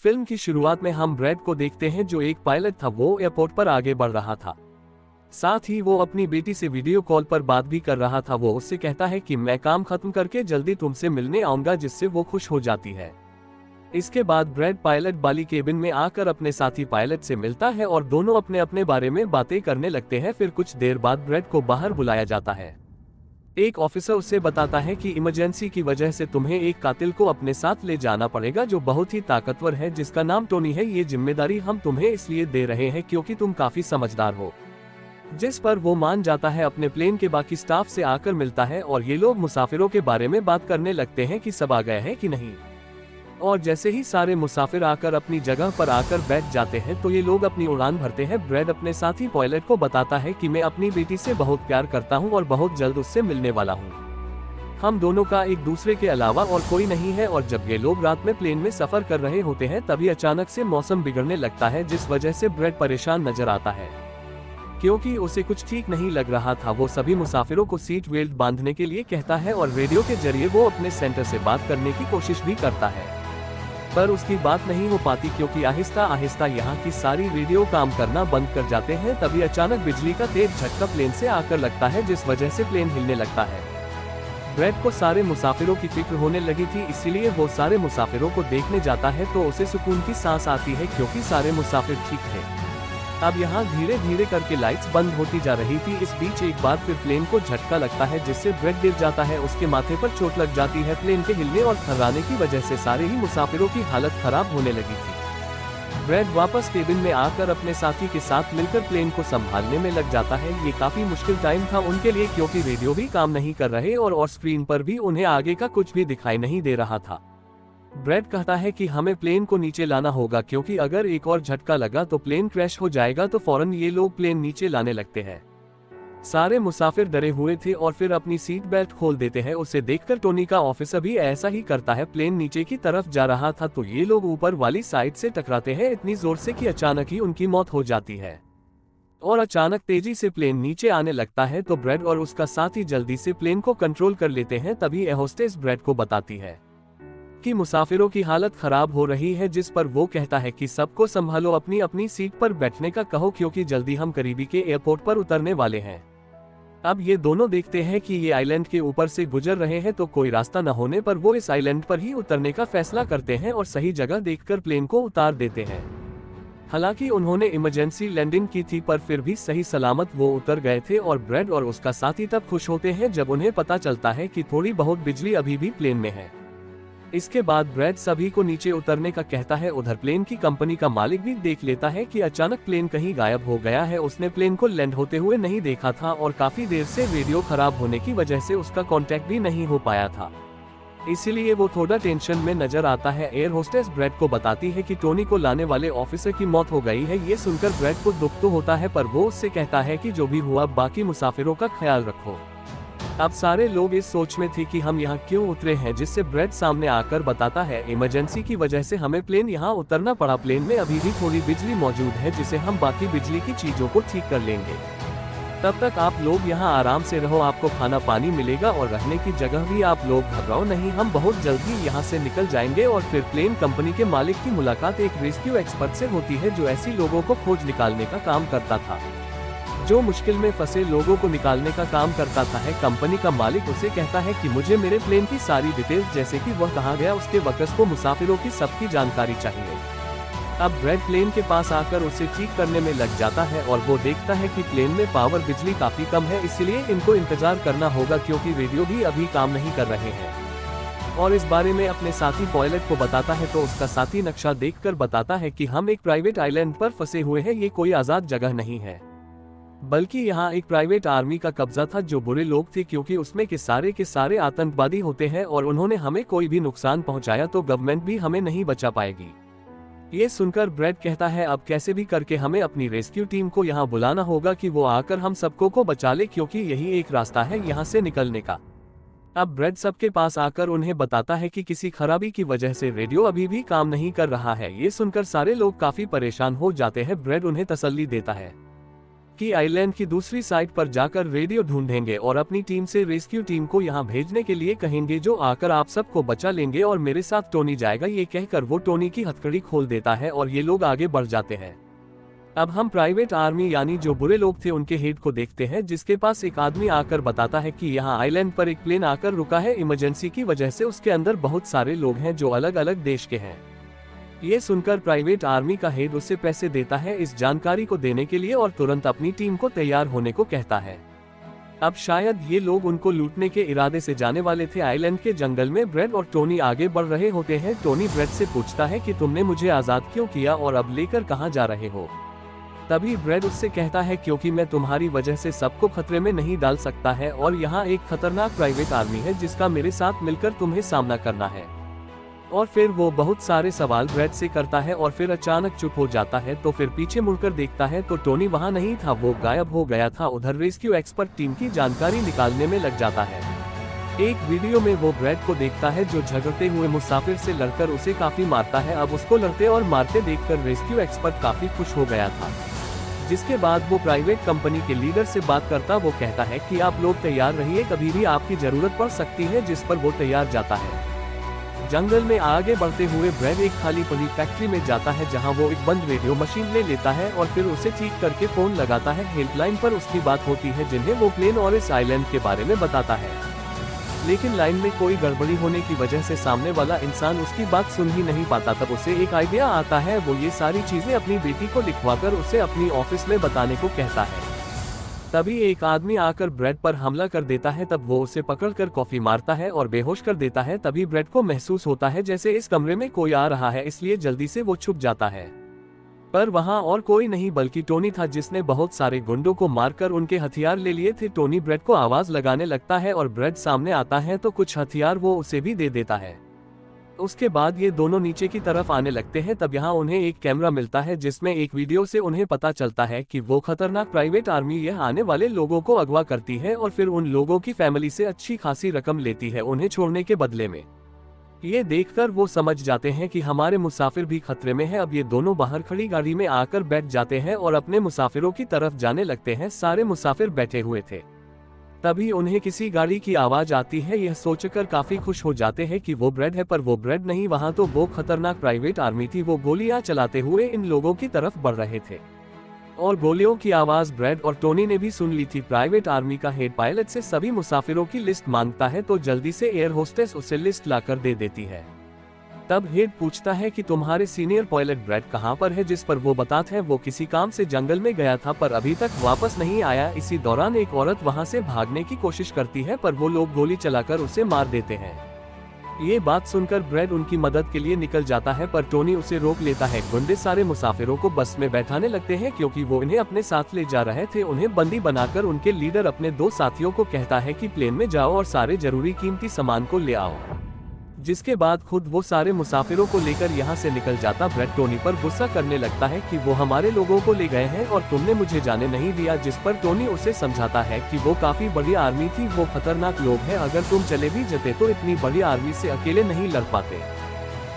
Film की शुरुआत में हम ब्रैड को देखते हैं जो एक पायलट था। वो एयरपोर्ट पर आगे बढ़ रहा था। साथ ही वो अपनी बेटी से वीडियो कॉल पर बात भी कर रहा था। वो उससे कहता है कि मैं काम खत्म करके जल्दी तुमसे मिलने आऊंगा, जिससे वो खुश हो जाती है। इसके बाद ब्रैड पायलट वाली केबिन में आकर अपने साथी पायलट से मिलता है और दोनों अपने अपने बारे में बातें करने लगते हैं। फिर कुछ देर बाद ब्रैड को बाहर बुलाया जाता है। एक ऑफिसर उसे बताता है कि इमरजेंसी की वजह से तुम्हें एक कातिल को अपने साथ ले जाना पड़ेगा जो बहुत ही ताकतवर है, जिसका नाम टोनी है। ये जिम्मेदारी हम तुम्हें इसलिए दे रहे हैं क्योंकि तुम काफी समझदार हो। जिस पर वो मान जाता है। अपने प्लेन के बाकी स्टाफ से आकर मिलता है और ये लोग मुसाफिरों के बारे में बात करने लगते हैं कि सब आ गए हैं कि नहीं। और जैसे ही सारे मुसाफिर आकर अपनी जगह पर आकर बैठ जाते हैं तो ये लोग अपनी उड़ान भरते हैं। ब्रैड अपने साथी पायलट को बताता है कि मैं अपनी बेटी से बहुत प्यार करता हूं और बहुत जल्द उससे मिलने वाला हूं। हम दोनों का एक दूसरे के अलावा और कोई नहीं है। और जब ये लोग रात में प्लेन में सफर कर रहे होते हैं तभी अचानक से मौसम बिगड़ने लगता है, जिस वजह से ब्रैड परेशान नजर आता है क्योंकि उसे कुछ ठीक नहीं लग रहा था। वो सभी मुसाफिरों को सीट बेल्ट बांधने के लिए कहता है और रेडियो के जरिए वो अपने सेंटर से बात करने की कोशिश भी करता है, पर उसकी बात नहीं हो पाती क्योंकि आहिस्ता आहिस्ता यहाँ की सारी रेडियो काम करना बंद कर जाते हैं। तभी अचानक बिजली का तेज झटका प्लेन से आकर लगता है, जिस वजह से प्लेन हिलने लगता है। ब्रैड को सारे मुसाफिरों की फिक्र होने लगी थी, इसीलिए वो सारे मुसाफिरों को देखने जाता है तो उसे सुकून की सांस आती है क्योंकि सारे मुसाफिर ठीक थे। अब यहाँ धीरे धीरे करके लाइट्स बंद होती जा रही थी। इस बीच एक बार फिर प्लेन को झटका लगता है, जिससे ब्रैड गिर जाता है। उसके माथे पर चोट लग जाती है। प्लेन के हिलने और थर्राने की वजह से सारे ही मुसाफिरों की हालत खराब होने लगी थी। ब्रैड वापस केबिन में आकर अपने साथी के साथ मिलकर प्लेन को संभालने में लग जाता है। ये काफी मुश्किल टाइम था उनके लिए क्योंकि रेडियो भी काम नहीं कर रहे और स्क्रीन पर भी उन्हें आगे का कुछ भी दिखाई नहीं दे रहा था। ब्रैड कहता है कि हमें प्लेन को नीचे लाना होगा क्योंकि अगर एक और झटका लगा तो प्लेन क्रैश हो जाएगा। तो फौरन ये लोग प्लेन नीचे लाने लगते हैं। सारे मुसाफिर डरे हुए थे और फिर अपनी सीट बेल्ट खोल देते हैं। उसे देखकर टोनी का ऑफिसर भी ऐसा ही करता है। प्लेन नीचे की तरफ जा रहा था तो ये लोग ऊपर वाली साइड से टकराते हैं इतनी जोर से कि अचानक ही उनकी मौत हो जाती है। और अचानक तेजी से प्लेन नीचे आने लगता है तो ब्रैड और उसका साथी जल्दी से प्लेन को कंट्रोल कर लेते हैं। तभी एयर होस्टेस ब्रैड को बताती है कि मुसाफिरों की हालत खराब हो रही है, जिस पर वो कहता है कि सबको संभालो, अपनी अपनी सीट पर बैठने का कहो क्योंकि जल्दी हम करीबी के एयरपोर्ट पर उतरने वाले हैं। अब ये दोनों देखते हैं कि ये आइलैंड के ऊपर से गुजर रहे हैं तो कोई रास्ता न होने पर वो इस आइलैंड पर ही उतरने का फैसला करते हैं और सही जगह देखकर प्लेन को उतार देते हैं। हालांकि उन्होंने इमरजेंसी लैंडिंग की थी पर फिर भी सही सलामत वो उतर गए थे। और ब्रैड और उसका साथी तब खुश होते हैं जब उन्हें पता चलता है कि थोड़ी बहुत बिजली अभी भी प्लेन में है। इसके बाद ब्रैड सभी को नीचे उतरने का कहता है। उधर प्लेन की कंपनी का मालिक भी देख लेता है कि अचानक प्लेन कहीं गायब हो गया है। उसने प्लेन को लैंड होते हुए नहीं देखा था और काफी देर से रेडियो खराब होने की वजह से उसका कांटेक्ट भी नहीं हो पाया था, इसीलिए वो थोड़ा टेंशन में नजर आता है। एयर होस्टेस ब्रैड को बताती है कि टोनी को लाने वाले ऑफिसर की मौत हो गई है। ये सुनकर ब्रैड को दुख तो होता है पर वो उससे कहता है कि जो भी हुआ बाकी मुसाफिरों का ख्याल रखो। अब सारे लोग इस सोच में थे कि हम यहाँ क्यों उतरे हैं, जिससे ब्रैड सामने आकर बताता है इमरजेंसी की वजह से हमें प्लेन यहाँ उतरना पड़ा। प्लेन में अभी भी थोड़ी बिजली मौजूद है जिसे हम बाकी बिजली की चीजों को ठीक कर लेंगे। तब तक आप लोग यहाँ आराम से रहो, आपको खाना पानी मिलेगा और रहने की जगह भी। आप लोग घबराओ नहीं, हम बहुत जल्द ही यहाँ से निकल जाएंगे। और फिर प्लेन कंपनी के मालिक की मुलाकात एक रेस्क्यू एक्सपर्ट से होती है जो ऐसी लोगों को खोज निकालने का काम करता था, जो मुश्किल में फंसे लोगों को निकालने का काम करता था। कंपनी का मालिक उसे कहता है कि मुझे मेरे प्लेन की सारी डिटेल्स, जैसे कि वह कहाँ गया, उसके वक़्त को, मुसाफिरों की सबकी जानकारी चाहिए। अब ब्रैड प्लेन के पास आकर उसे ठीक करने में लग जाता है और वो देखता है कि प्लेन में पावर बिजली काफी कम है, इसलिए इनको इंतजार करना होगा क्योंकि रेडियो भी अभी काम नहीं कर रहे हैं। और इस बारे में अपने साथी पायलट को बताता है तो उसका साथी नक्शा देखकर बताता है कि हम एक प्राइवेट आइलैंड पर फंसे हुए हैं। ये कोई आजाद जगह नहीं है, बल्कि यहाँ एक प्राइवेट आर्मी का कब्जा था जो बुरे लोग थे क्योंकि उसमें के सारे आतंकवादी होते हैं और उन्होंने हमें कोई भी नुकसान पहुँचाया तो गवर्नमेंट भी हमें नहीं बचा पाएगी। ये सुनकर ब्रैड कहता है अब कैसे भी करके हमें अपनी रेस्क्यू टीम को यहाँ बुलाना होगा कि वो आकर हम सबको को बचा ले क्योंकि यही एक रास्ता है यहाँ से निकलने का। अब ब्रैड सबके पास आकर उन्हें बताता है कि किसी खराबी की वजह से रेडियो अभी भी काम नहीं कर रहा है। ये सुनकर सारे लोग काफी परेशान हो जाते हैं। ब्रैड उन्हें तसल्ली देता है जबकि आइलैंड की दूसरी साइड पर जाकर रेडियो ढूंढेंगे और अपनी टीम से रेस्क्यू टीम को यहाँ भेजने के लिए कहेंगे, जो आकर आप सबको बचा लेंगे और मेरे साथ टोनी जाएगा। ये कहकर वो टोनी की हथकड़ी खोल देता है और ये लोग आगे बढ़ जाते हैं। अब हम प्राइवेट आर्मी यानी जो बुरे लोग थे उनके हेड को देखते हैं, जिसके पास एक आदमी आकर बताता है कि यहाँ आइलैंड पर एक प्लेन आकर रुका है इमरजेंसी की वजह से। उसके अंदर बहुत सारे लोग हैं जो अलग अलग देश के हैं। ये सुनकर प्राइवेट आर्मी का हेड उसे पैसे देता है इस जानकारी को देने के लिए और तुरंत अपनी टीम को तैयार होने को कहता है। अब शायद ये लोग उनको लूटने के इरादे से जाने वाले थे। आइलैंड के जंगल में ब्रेड और टोनी आगे बढ़ रहे होते हैं। टोनी ब्रेड से पूछता है कि तुमने मुझे आजाद क्यों किया और अब लेकर कहाँ जा रहे हो। तभी ब्रेड उससे कहता है क्योंकि मैं तुम्हारी वजह से सबको खतरे में नहीं डाल सकता है और यहाँ एक खतरनाक प्राइवेट आर्मी है जिसका मेरे साथ मिलकर तुम्हें सामना करना है। और फिर वो बहुत सारे सवाल ब्रेड से करता है और फिर अचानक चुप हो जाता है। तो फिर पीछे मुड़कर देखता है तो टोनी वहाँ नहीं था, वो गायब हो गया था। उधर रेस्क्यू एक्सपर्ट टीम की जानकारी निकालने में लग जाता है। एक वीडियो में वो ब्रेड को देखता है जो झगड़ते हुए मुसाफिर से लड़कर उसे काफी मारता है। अब उसको लड़ते और मारते देखकर रेस्क्यू एक्सपर्ट काफी खुश हो गया था, जिसके बाद वो प्राइवेट कंपनी के लीडर से बात करता। वो कहता है कि आप लोग तैयार रहिए, कभी भी आपकी जरूरत पड़ सकती है, जिस पर वो तैयार जाता है। जंगल में आगे बढ़ते हुए ब्रेड एक खाली पड़ी फैक्ट्री में जाता है जहां वो एक बंद रेडियो मशीन ले लेता है और फिर उसे ठीक करके फोन लगाता है। हेल्पलाइन पर उसकी बात होती है जिन्हें वो प्लेन और इस आइलैंड के बारे में बताता है, लेकिन लाइन में कोई गड़बड़ी होने की वजह से सामने वाला इंसान उसकी बात सुन ही नहीं पाता। तब उसे एक आइडिया आता है। वो ये सारी चीजें अपनी बेटी को लिखवाकर उसे अपनी ऑफिस में बताने को कहता है। तभी एक आदमी आकर ब्रेड पर हमला कर देता है। तब वो उसे पकड़कर कॉफी मारता है और बेहोश कर देता है। तभी ब्रेड को महसूस होता है जैसे इस कमरे में कोई आ रहा है, इसलिए जल्दी से वो छुप जाता है। पर वहां और कोई नहीं बल्कि टोनी था, जिसने बहुत सारे गुंडों को मारकर उनके हथियार ले लिए थे। टोनी ब्रेड को आवाज लगाने लगता है और ब्रेड सामने आता है तो कुछ हथियार वो उसे भी दे देता है। उसके बाद ये दोनों नीचे की तरफ आने लगते हैं। तब यहाँ उन्हें एक कैमरा मिलता है जिसमें एक वीडियो से उन्हें पता चलता है कि वो खतरनाक प्राइवेट आर्मी यह आने वाले लोगों को अगवा करती है और फिर उन लोगों की फैमिली से अच्छी खासी रकम लेती है उन्हें छोड़ने के बदले में। ये देखकर वो समझ जाते हैं कि हमारे मुसाफिर भी खतरे में है। अब ये दोनों बाहर खड़ी गाड़ी में आकर बैठ जाते हैं और अपने मुसाफिरों की तरफ जाने लगते हैं। सारे मुसाफिर बैठे हुए थे। तभी उन्हें किसी गाड़ी की आवाज आती है। यह सोचकर काफी खुश हो जाते हैं कि वो ब्रेड है, पर वो ब्रेड नहीं, वहां तो वो खतरनाक प्राइवेट आर्मी थी। वो गोलियां चलाते हुए इन लोगों की तरफ बढ़ रहे थे और गोलियों की आवाज ब्रेड और टोनी ने भी सुन ली थी। प्राइवेट आर्मी का हेड पायलट से सभी मुसाफिरों की लिस्ट मांगता है तो जल्दी से एयर होस्टेस उसे लिस्ट लाकर दे देती है। तब हेड पूछता है कि तुम्हारे सीनियर पायलट ब्रेड कहां पर है, जिस पर वो बताते हैं वो किसी काम से जंगल में गया था पर अभी तक वापस नहीं आया। इसी दौरान एक औरत वहां से भागने की कोशिश करती है पर वो लोग गोली चलाकर उसे मार देते हैं। ये बात सुनकर ब्रेड उनकी मदद के लिए निकल जाता है पर टोनी उसे रोक लेता है। गुंडे सारे मुसाफिरों को बस में बैठाने लगते हैं क्योंकि वो इन्हें अपने साथ ले जा रहे थे। उन्हें बंदी बनाकर उनके लीडर अपने दो साथियों को कहता है कि प्लेन में जाओ और सारे जरूरी कीमती सामान को ले आओ, जिसके बाद खुद वो सारे मुसाफिरों को लेकर यहाँ से निकल जाता। ब्रेड टोनी पर गुस्सा करने लगता है कि वो हमारे लोगों को ले गए हैं और तुमने मुझे जाने नहीं दिया, जिस पर टोनी उसे समझाता है कि वो काफी बड़ी आर्मी थी, वो खतरनाक लोग हैं, अगर तुम चले भी जाते तो इतनी बड़ी आर्मी से अकेले नहीं लड़ पाते।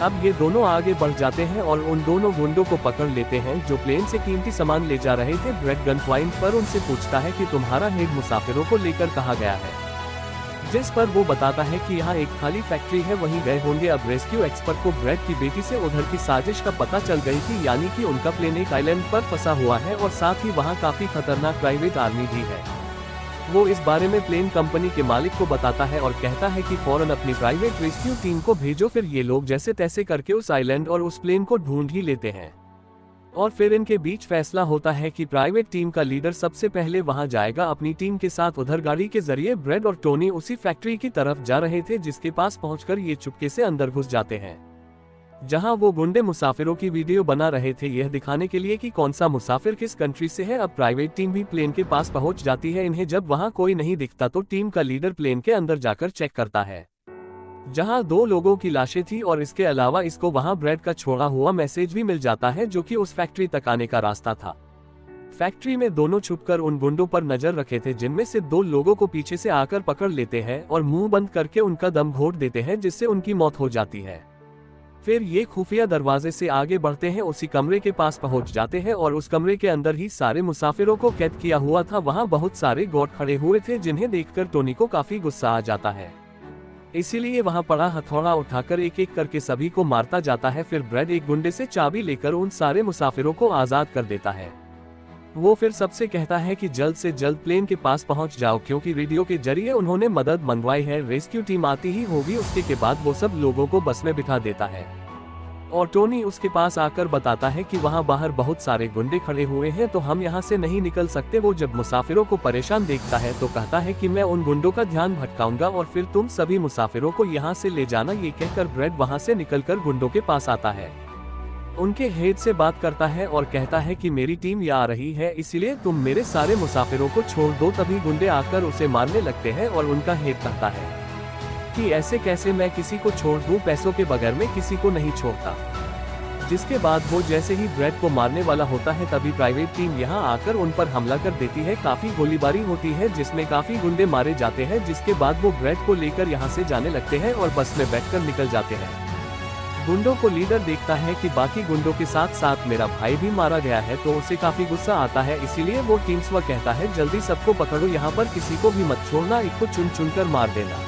अब ये दोनों आगे बढ़ जाते हैं और उन दोनों गुंडों को पकड़ लेते हैं जो प्लेन से कीमती सामान ले जा रहे थे। ब्रेड गन पॉइंट पर उनसे पूछता है कि तुम्हारा हेड मुसाफिरों को लेकर कहाँ गया है, जिस पर वो बताता है कि यहाँ एक खाली फैक्ट्री है, वहीं गए होंगे। अब रेस्क्यू एक्सपर्ट को ब्रेड की बेटी से उधर की साजिश का पता चल गई थी, यानी कि उनका प्लेन एक आइलैंड पर फंसा हुआ है और साथ ही वहाँ काफी खतरनाक प्राइवेट आर्मी भी है। वो इस बारे में प्लेन कंपनी के मालिक को बताता है और कहता है कि फौरन अपनी प्राइवेट रेस्क्यू टीम को भेजो। फिर ये लोग जैसे तैसे करके उस आइलैंड और उस प्लेन को ढूंढ ही लेते हैं और फिर इनके बीच फैसला होता है कि प्राइवेट टीम का लीडर सबसे पहले वहां जाएगा अपनी टीम के साथ। उधर गाड़ी के जरिए ब्रेड और टोनी उसी फैक्ट्री की तरफ जा रहे थे, जिसके पास पहुंचकर ये चुपके से अंदर घुस जाते हैं, जहां वो गुंडे मुसाफिरों की वीडियो बना रहे थे, यह दिखाने के लिए कि कौन सा मुसाफिर किस कंट्री से है। अब प्राइवेट टीम भी प्लेन के पास पहुंच जाती है। इन्हें जब वहां कोई नहीं दिखता तो टीम का लीडर प्लेन के अंदर जाकर चेक करता है, जहां 2 लोगों की लाशें थी और इसके अलावा इसको वहां ब्रेड का छोड़ा हुआ मैसेज भी मिल जाता है जो कि उस फैक्ट्री तक आने का रास्ता था। फैक्ट्री में दोनों छुपकर उन गुंडों पर नजर रखे थे, जिनमें से 2 लोगों को पीछे से आकर पकड़ लेते हैं और मुंह बंद करके उनका दम घोट देते हैं, जिससे उनकी मौत हो जाती है। फिर ये खुफिया दरवाजे से आगे बढ़ते हैं, उसी कमरे के पास पहुंच जाते हैं और उस कमरे के अंदर ही सारे मुसाफिरों को कैद किया हुआ था। वहां बहुत सारे गार्ड खड़े हुए थे जिन्हें देखकर टोनी को काफी गुस्सा आ जाता है, इसीलिए वहां पड़ा हथौड़ा उठाकर एक एक करके सभी को मारता जाता है। फिर ब्रैड एक गुंडे से चाबी लेकर उन सारे मुसाफिरों को आजाद कर देता है। वो फिर सबसे कहता है कि जल्द से जल्द प्लेन के पास पहुंच जाओ, क्योंकि रेडियो के जरिए उन्होंने मदद मंगवाई है, रेस्क्यू टीम आती ही होगी। उसके के बाद वो सब लोगों को बस में बिठा देता है और टोनी उसके पास आकर बताता है कि वहां बाहर बहुत सारे गुंडे खड़े हुए हैं, तो हम यहां से नहीं निकल सकते। वो जब मुसाफिरों को परेशान देखता है तो कहता है कि मैं उन गुंडों का ध्यान भटकाऊंगा और फिर तुम सभी मुसाफिरों को यहां से ले जाना। ये कहकर ब्रैड वहां से निकलकर गुंडों के पास आता है, उनके हेड से बात करता है और कहता है कि मेरी टीम यहाँ आ रही है, इसीलिए तुम मेरे सारे मुसाफिरों को छोड़ दो। तभी गुंडे आकर उसे मारने लगते हैं और उनका हेड कहता है कि ऐसे कैसे मैं किसी को छोड़ दूं, पैसों के बगैर मैं किसी को नहीं छोड़ता। जिसके बाद वो जैसे ही ब्रैड को मारने वाला होता है तभी प्राइवेट टीम यहाँ आकर उन पर हमला कर देती है। काफी गोलीबारी होती है जिसमें काफी गुंडे मारे जाते हैं। जिसके बाद वो ब्रैड को लेकर यहाँ से जाने लगते हैं और बस में बैठकर निकल जाते हैं। गुंडों को लीडर देखता है कि बाकी गुंडों के साथ साथ मेरा भाई भी मारा गया है, तो उसे काफी गुस्सा आता है, इसीलिए वो टीम स्व कहता है जल्दी सबको पकड़ो, यहाँ पर किसी को भी मत छोड़ना, एक को चुन चुन कर मार देना।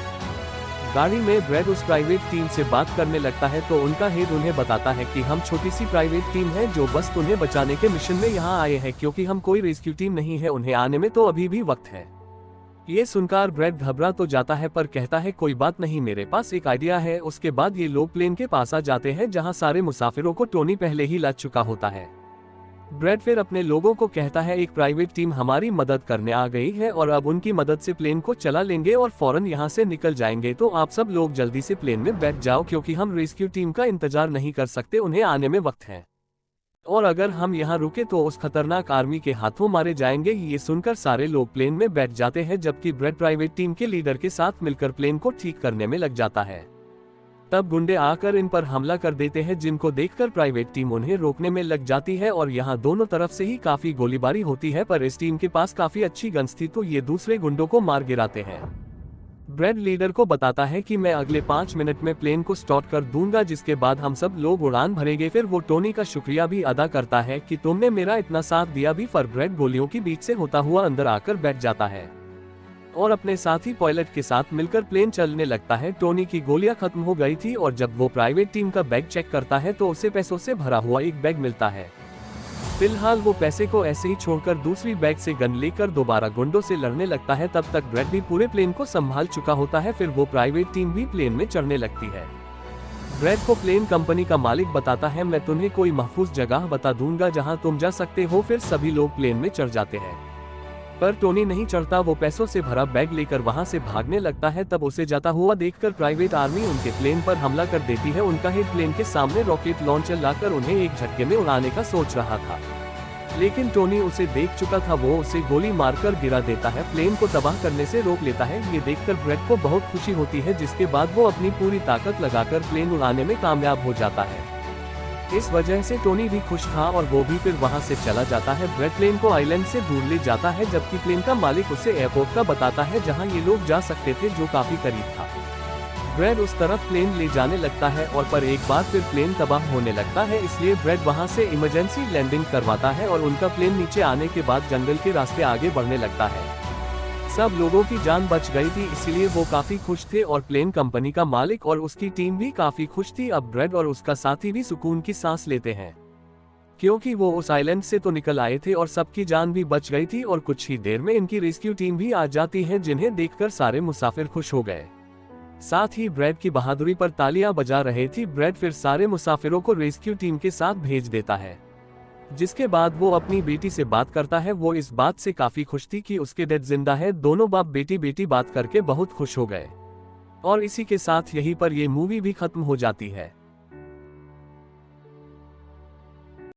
गाड़ी में ब्रैड उस प्राइवेट टीम से बात करने लगता है तो उनका हेड उन्हें बताता है कि हम छोटी सी प्राइवेट टीम है जो बस तुम्हें बचाने के मिशन में यहाँ आए हैं, क्योंकि हम कोई रेस्क्यू टीम नहीं है, उन्हें आने में तो अभी भी वक्त है। ये सुनकर ब्रैड घबरा तो जाता है पर कहता है कोई बात नहीं, मेरे पास एक आइडिया है। उसके बाद ये लोग प्लेन के पास आ जाते हैं जहां सारे मुसाफिरों को टोनी पहले ही ला चुका होता है। ब्रैड फिर अपने लोगों को कहता है एक प्राइवेट टीम हमारी मदद करने आ गई है और अब उनकी मदद से प्लेन को चला लेंगे और फौरन यहाँ से निकल जाएंगे, तो आप सब लोग जल्दी से प्लेन में बैठ जाओ, क्योंकि हम रेस्क्यू टीम का इंतजार नहीं कर सकते, उन्हें आने में वक्त है और अगर हम यहाँ रुके तो उस खतरनाक आर्मी के हाथों मारे जाएंगे। ये सुनकर सारे लोग प्लेन में बैठ जाते हैं, जबकि ब्रैड प्राइवेट टीम के लीडर के साथ मिलकर प्लेन को ठीक करने में लग जाता है। तब गुंडे आकर इन पर हमला कर देते हैं, जिनको देखकर प्राइवेट टीम उन्हें रोकने में लग जाती है और यहाँ दोनों तरफ से ही काफी गोलीबारी होती है, पर इस टीम के पास काफी अच्छी गन्स थी तो ये दूसरे गुंडों को मार गिराते हैं। ब्रैड लीडर को बताता है कि मैं अगले 5 मिनट में प्लेन को स्टार्ट कर दूंगा, जिसके बाद हम सब लोग उड़ान भरेंगे। फिर वो टोनी का शुक्रिया भी अदा करता है कि तुमने मेरा इतना साथ दिया भी, पर ब्रैड गोलियों के बीच से होता हुआ अंदर आकर बैठ जाता है और अपने साथी पायलट के साथ मिलकर प्लेन चलने लगता है। टोनी की गोलियां खत्म हो गई थी और जब वो प्राइवेट टीम का बैग चेक करता है तो उसे पैसों से भरा हुआ एक बैग मिलता है। फिलहाल वो पैसे को ऐसे ही छोड़कर दूसरी बैग से गन लेकर दोबारा गुंडों से लड़ने लगता है। तब तक ब्रैड भी पूरे प्लेन को संभाल चुका होता है। फिर वो प्राइवेट टीम भी प्लेन में चढ़ने लगती है। ब्रैड को प्लेन कंपनी का मालिक बताता है मैं तुम्हें कोई महफूज जगह बता दूंगा जहां तुम जा सकते हो। फिर सभी लोग प्लेन में चढ़ जाते हैं, पर टोनी नहीं चढ़ता। वो पैसों से भरा बैग लेकर वहां से भागने लगता है। तब उसे जाता हुआ देखकर प्राइवेट आर्मी उनके प्लेन पर हमला कर देती है। उनका हेड प्लेन के सामने रॉकेट लॉन्चर लाकर उन्हें एक झटके में उड़ाने का सोच रहा था, लेकिन टोनी उसे देख चुका था। वो उसे गोली मारकर गिरा देता है, प्लेन को तबाह करने से रोक लेता है। ये देखकर ब्रैड को बहुत खुशी होती है, जिसके बाद वो अपनी पूरी ताकत लगाकर प्लेन उड़ाने में कामयाब हो जाता है। इस वजह से टोनी भी खुश था और वो भी फिर वहां से चला जाता है। ब्रैड प्लेन को आइलैंड से दूर ले जाता है, जबकि प्लेन का मालिक उसे एयरपोर्ट का बताता है जहां ये लोग जा सकते थे, जो काफी करीब था। ब्रैड उस तरफ प्लेन ले जाने लगता है और पर एक बार फिर प्लेन तबाह होने लगता है, इसलिए ब्रैड वहां से इमरजेंसी लैंडिंग करवाता है और उनका प्लेन नीचे आने के बाद जंगल के रास्ते आगे बढ़ने लगता है। सब लोगों की जान बच गई थी, इसीलिए वो काफी खुश थे और प्लेन कंपनी का मालिक और उसकी टीम भी काफी खुश थी। अब ब्रैड और उसका साथी भी सुकून की सांस लेते हैं, क्योंकि वो उस आइलैंड से तो निकल आए थे और सबकी जान भी बच गई थी और कुछ ही देर में इनकी रेस्क्यू टीम भी आ जाती है, जिन्हें देखकर सारे मुसाफिर खुश हो गए। साथ ही ब्रैड की बहादुरी पर तालियां बजा रहे थी। ब्रैड फिर सारे मुसाफिरों को रेस्क्यू टीम के साथ भेज देता है, जिसके बाद वो अपनी बेटी से बात करता है। वो इस बात से काफी खुश थी कि उसके डैड जिंदा है। दोनों बाप बेटी बात करके बहुत खुश हो गए और इसी के साथ यहीं पर ये मूवी भी खत्म हो जाती है।